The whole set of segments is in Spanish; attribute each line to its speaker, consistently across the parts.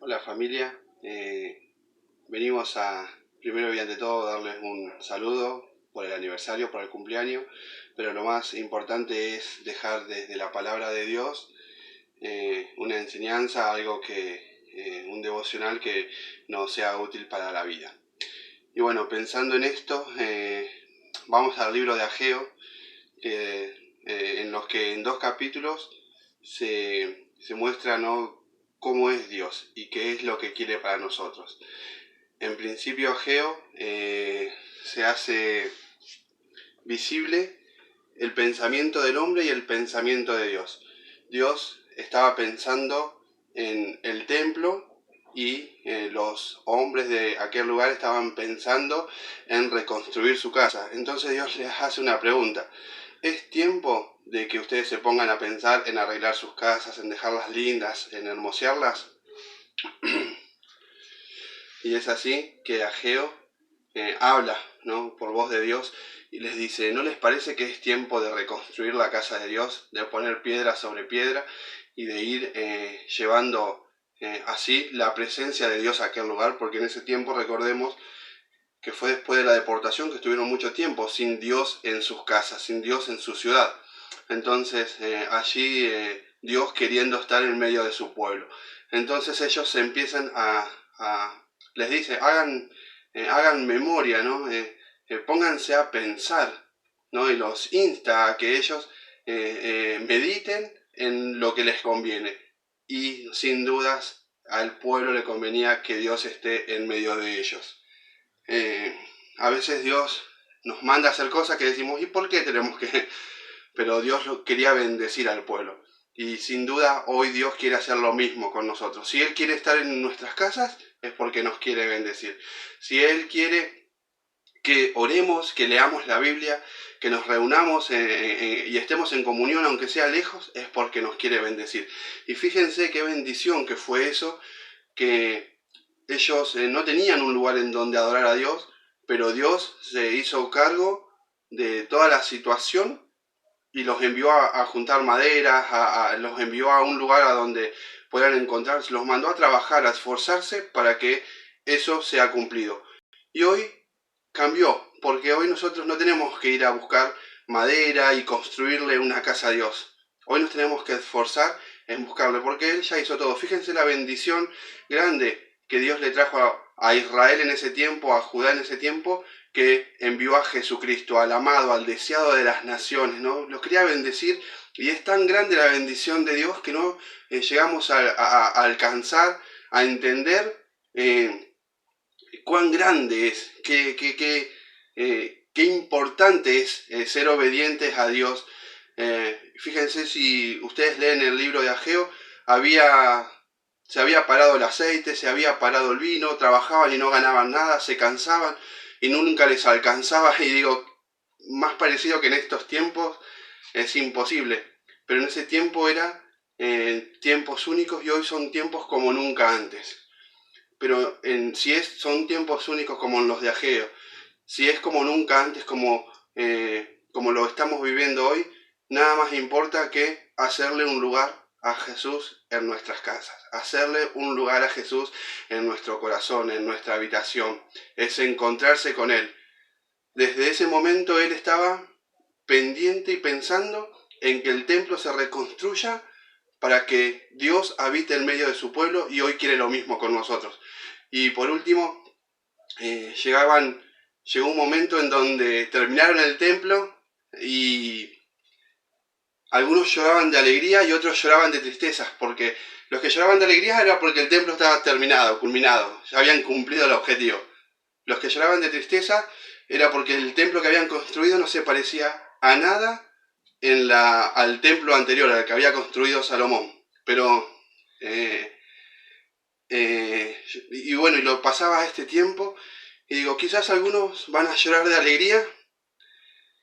Speaker 1: Hola familia, venimos a primero y ante todo darles un saludo por el aniversario, por el cumpleaños, pero lo más importante es dejar desde la palabra de Dios una enseñanza, un devocional que nos sea útil para la vida. Y bueno, pensando en esto, vamos al libro de Ageo, en los que en 2 capítulos se muestra, ¿no?, cómo es Dios y qué es lo que quiere para nosotros. En principio Ageo se hace visible el pensamiento del hombre y el pensamiento de Dios. Dios estaba pensando en el templo y los hombres de aquel lugar estaban pensando en reconstruir su casa. Entonces Dios les hace una pregunta: ¿es tiempo de que ustedes se pongan a pensar en arreglar sus casas, en dejarlas lindas, en hermosearlas? Y es así que Ageo habla, ¿no?, por voz de Dios y les dice: ¿no les parece que es tiempo de reconstruir la casa de Dios, de poner piedra sobre piedra y de ir llevando así la presencia de Dios a aquel lugar? Porque en ese tiempo, recordemos, que fue después de la deportación, que estuvieron mucho tiempo sin Dios en sus casas, sin Dios en su ciudad. Entonces allí Dios queriendo estar en medio de su pueblo. Entonces ellos se empiezan les dice: hagan memoria, ¿no? Pónganse a pensar, ¿no? Y los insta a que ellos mediten en lo que les conviene. Y sin dudas al pueblo le convenía que Dios esté en medio de ellos. A veces Dios nos manda a hacer cosas que decimos: ¿y por qué tenemos que...? Pero Dios quería bendecir al pueblo. Y sin duda hoy Dios quiere hacer lo mismo con nosotros. Si Él quiere estar en nuestras casas, es porque nos quiere bendecir. Si Él quiere que oremos, que leamos la Biblia, que nos reunamos y estemos en comunión, aunque sea lejos, es porque nos quiere bendecir. Y fíjense qué bendición que fue eso, que ellos no tenían un lugar en donde adorar a Dios, pero Dios se hizo cargo de toda la situación y los envió a juntar maderas, los envió a un lugar a donde puedan encontrarse, los mandó a trabajar, a esforzarse para que eso sea cumplido. Y hoy cambió, porque hoy nosotros no tenemos que ir a buscar madera y construirle una casa a Dios. Hoy nos tenemos que esforzar en buscarle, porque Él ya hizo todo. Fíjense la bendición grande que Dios le trajo a Israel en ese tiempo, a Judá en ese tiempo, que envió a Jesucristo, al amado, al deseado de las naciones, ¿no? Los quería bendecir, y es tan grande la bendición de Dios que no llegamos a alcanzar, a entender cuán grande es, qué importante es ser obedientes a Dios. Fíjense, si ustedes leen el libro de Ageo, se había parado el aceite, se había parado el vino, trabajaban y no ganaban nada, se cansaban y nunca les alcanzaba. Y digo, más parecido que en estos tiempos es imposible, pero en ese tiempo era tiempos únicos, y hoy son tiempos como nunca antes. Pero son tiempos únicos como en los de Ageo, si es como nunca antes, como lo estamos viviendo hoy, nada más importa que hacerle un lugar a Jesús en nuestras casas, hacerle un lugar a Jesús en nuestro corazón, en nuestra habitación, es encontrarse con Él. Desde ese momento Él estaba pendiente y pensando en que el templo se reconstruya para que Dios habite en medio de su pueblo, y hoy quiere lo mismo con nosotros. Y por último, llegó un momento en donde terminaron el templo y algunos lloraban de alegría y otros lloraban de tristeza, porque los que lloraban de alegría era porque el templo estaba terminado, culminado, ya habían cumplido el objetivo. Los que lloraban de tristeza era porque el templo que habían construido no se parecía a nada al templo anterior, al que había construido Salomón. Pero y bueno, y lo pasaba este tiempo, y digo, quizás algunos van a llorar de alegría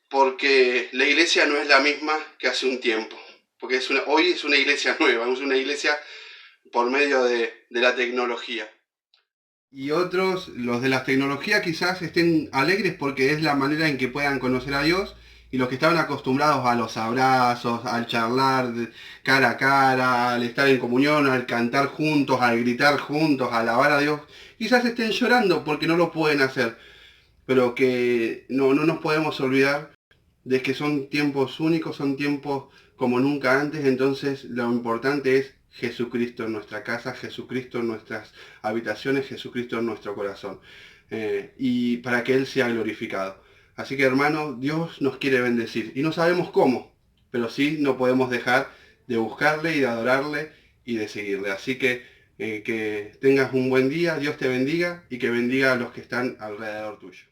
Speaker 1: porque la iglesia no es la misma que hace un tiempo, porque hoy es una iglesia nueva, es una iglesia por medio de la tecnología. Y otros, los de la tecnología, quizás estén alegres porque es la manera en que puedan conocer a Dios Y los que estaban acostumbrados a los abrazos, al charlar cara a cara, al estar en comunión, al cantar juntos, al gritar juntos, a alabar a Dios, quizás estén llorando porque no lo pueden hacer, pero que no nos podemos olvidar de que son tiempos únicos, son tiempos como nunca antes, entonces lo importante es Jesucristo en nuestra casa, Jesucristo en nuestras habitaciones, Jesucristo en nuestro corazón, y para que Él sea glorificado. Así que hermano, Dios nos quiere bendecir y no sabemos cómo, pero sí no podemos dejar de buscarle y de adorarle y de seguirle. Así que tengas un buen día, Dios te bendiga y que bendiga a los que están alrededor tuyo.